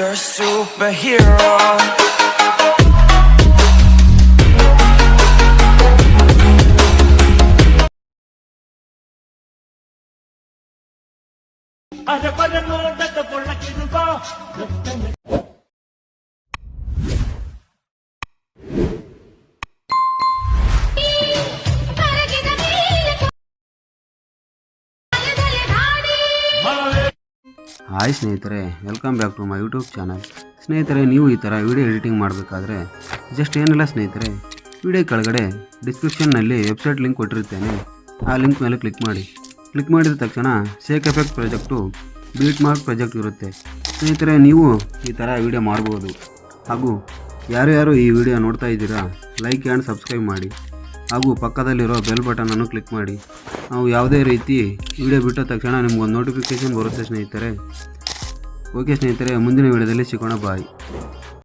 You're a superhero. Hi ಸ್ನೇಹಿತರೆ, welcome back to my YouTube channel. ಸ್ನೇಹಿತರೆ, ನೀವು ಈ ಥರ ವಿಡಿಯೋ ಎಡಿಟಿಂಗ್ ಮಾಡಬೇಕಾದ್ರೆ ಜಸ್ಟ್ ಏನಿಲ್ಲ ಸ್ನೇಹಿತರೆ, ವಿಡಿಯೋ ಕೆಳಗಡೆ ಡಿಸ್ಕ್ರಿಪ್ಷನ್ನಲ್ಲಿ ವೆಬ್ಸೈಟ್ ಲಿಂಕ್ ಕೊಟ್ಟಿರುತ್ತೇನೆ. ಆ ಲಿಂಕ್ ಮೇಲೆ ಕ್ಲಿಕ್ ಮಾಡಿ. ಕ್ಲಿಕ್ ಮಾಡಿದ ತಕ್ಷಣ shake effect project beat mark project ಇರುತ್ತೆ. ಸ್ನೇಹಿತರೆ, ನೀವು ಈ ಥರ ವಿಡಿಯೋ ಮಾಡ್ಬೋದು. ಹಾಗೂ ಯಾರು ಈ ವಿಡಿಯೋ ನೋಡ್ತಾ ಇದ್ದೀರಾ, ಲೈಕ್ ಆ್ಯಂಡ್ ಸಬ್ಸ್ಕ್ರೈಬ್ ಮಾಡಿ. ಹಾಗೂ ಪಕ್ಕದಲ್ಲಿರೋ ಬೆಲ್ ಬಟನನ್ನು ಕ್ಲಿಕ್ ಮಾಡಿ. ನಾವು ಯಾವುದೇ ರೀತಿ ವಿಡಿಯೋ ಬಿಟ್ಟ ತಕ್ಷಣ ನಿಮಗೊಂದು ನೋಟಿಫಿಕೇಷನ್ ಬರುತ್ತೆ ಸ್ನೇಹಿತರೆ. ಓಕೆ ಸ್ನೇಹಿತರೆ, ಮುಂದಿನ ವಿಡಿಯೋದಲ್ಲಿ ಸಿಗೋಣ. ಬಾಯ್.